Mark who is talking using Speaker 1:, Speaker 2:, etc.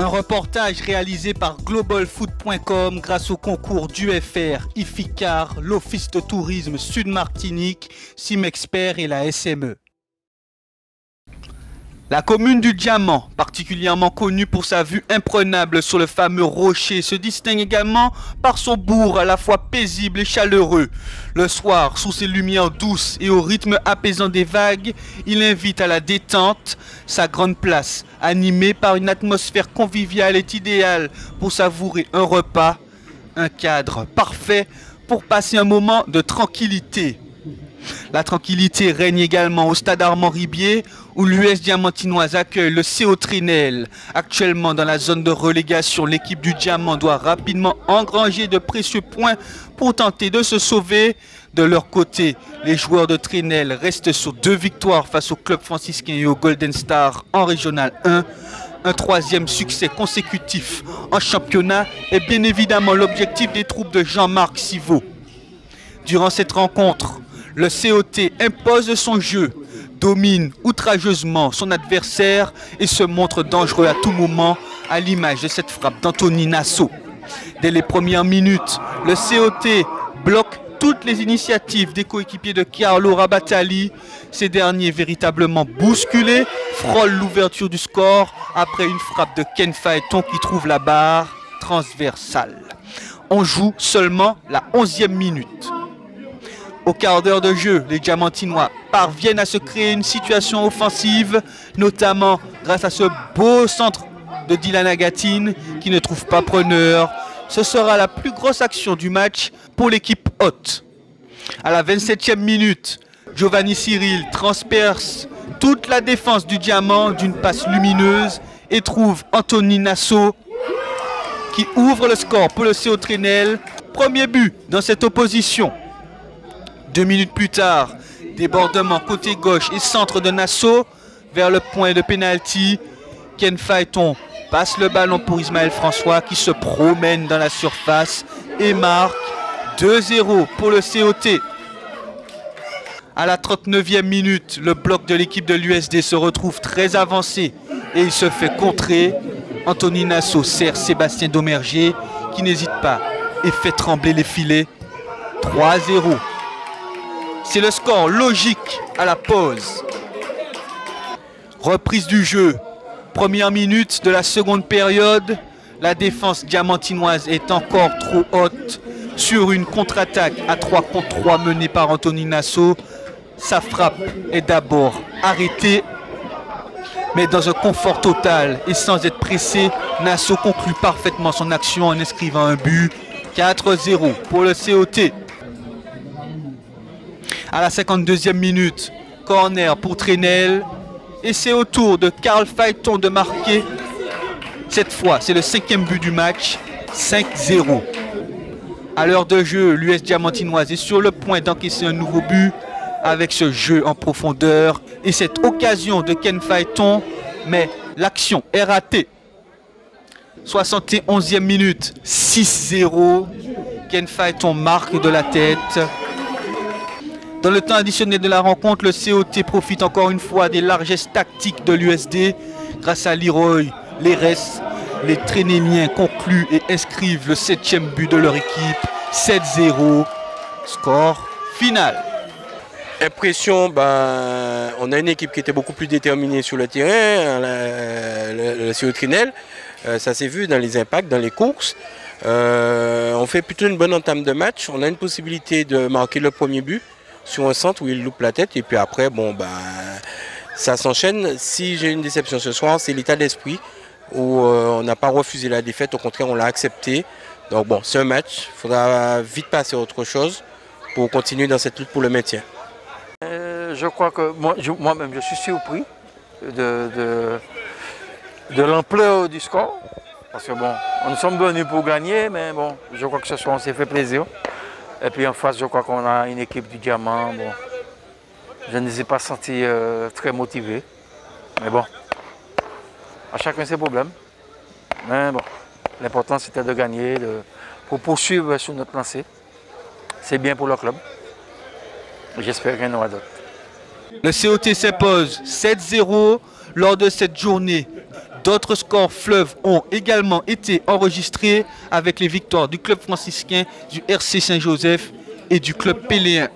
Speaker 1: Un reportage réalisé par globalfoot.com grâce au concours d'UFR, IFICAR, l'Office de tourisme Sud Martinique, Simexpert et la SME. La commune du Diamant, particulièrement connue pour sa vue imprenable sur le fameux rocher, se distingue également par son bourg à la fois paisible et chaleureux. Le soir, sous ses lumières douces et au rythme apaisant des vagues, il invite à la détente. Sa grande place, animée par une atmosphère conviviale, est idéale pour savourer un repas, un cadre parfait pour passer un moment de tranquillité. La tranquillité règne également au stade Armand Ribier où l'US Diamantinoise accueille le CO Trinel. Actuellement dans la zone de relégation, l'équipe du Diamant doit rapidement engranger de précieux points pour tenter de se sauver. De leur côté, les joueurs de Trinel restent sur 2 victoires face au club franciscain et au Golden Star en Régional 1. Un troisième succès consécutif en championnat est bien évidemment l'objectif des troupes de Jean-Marc Sivot. Durant cette rencontre, le COT impose son jeu, domine outrageusement son adversaire et se montre dangereux à tout moment, à l'image de cette frappe d'Anthony Nassau. Dès les premières minutes, le COT bloque toutes les initiatives des coéquipiers de Carlo Rabatali. Ces derniers, véritablement bousculés, frôlent l'ouverture du score après une frappe de Ken Faeton qui trouve la barre transversale. On joue seulement la 11e minute. Au quart d'heure de jeu, les Diamantinois parviennent à se créer une situation offensive, notamment grâce à ce beau centre de Dylan Agatine qui ne trouve pas preneur. Ce sera la plus grosse action du match pour l'équipe hôte. À la 27e minute, Giovanni Cyril transperce toute la défense du Diamant d'une passe lumineuse et trouve Anthony Nassau qui ouvre le score pour le CO Trinel. Premier but dans cette opposition. 2 minutes plus tard, débordement côté gauche et centre de Nassau vers le point de pénalty. Ken Faeton passe le ballon pour Ismaël François qui se promène dans la surface et marque 2-0 pour le COT. À la 39e minute, le bloc de l'équipe de l'USD se retrouve très avancé et il se fait contrer. Anthony Nassau sert Sébastien Domerger qui n'hésite pas et fait trembler les filets. 3-0. C'est le score logique à la pause. Reprise du jeu. Première minute de la seconde période. La défense diamantinoise est encore trop haute. Sur une contre-attaque à 3 contre 3 menée par Anthony Nassau, sa frappe est d'abord arrêtée. Mais dans un confort total et sans être pressé, Nassau conclut parfaitement son action en inscrivant un but. 4-0 pour le COT. À la 52e minute, corner pour Trinel. Et c'est au tour de Carl Faeton de marquer. Cette fois, c'est le 5e but du match. 5-0. À l'heure de jeu, l'US Diamantinoise est sur le point d'encaisser un nouveau but avec ce jeu en profondeur et cette occasion de Ken Faeton. Mais l'action est ratée. 71e minute, 6-0. Ken Faeton marque de la tête. Dans le temps additionnel de la rencontre, le COT profite encore une fois des largesses tactiques de l'USD. Grâce à Leroy Lérès, les Trénéliens concluent et inscrivent le 7e but de leur équipe. 7-0, score final.
Speaker 2: Impression, on a une équipe qui était beaucoup plus déterminée sur le terrain, le CO Trinel. Ça s'est vu dans les impacts, dans les courses. On fait plutôt une bonne entame de match. On a une possibilité de marquer le premier but sur un centre où il loupe la tête et puis après ça s'enchaîne. Si j'ai une déception ce soir, c'est l'état d'esprit où on n'a pas refusé la défaite, au contraire on l'a accepté. Donc bon, c'est un match, il faudra vite passer à autre chose pour continuer dans cette lutte pour le maintien.
Speaker 3: Je crois que moi-même je suis surpris de l'ampleur du score parce que bon, nous sommes venus pour gagner, mais bon, je crois que ce soir on s'est fait plaisir. Et puis en face, je crois qu'on a une équipe du Diamant. Bon, je ne les ai pas sentis très motivés. Mais bon, à chacun ses problèmes. Mais bon, l'important c'était de gagner, pour poursuivre sur notre lancée. C'est bien pour le club. J'espère qu'il y en aura d'autres.
Speaker 1: Le COT s'impose 7-0 lors de cette journée D'autres scores fleuves ont également été enregistrés avec les victoires du club franciscain, du RC Saint-Joseph et du club péléen.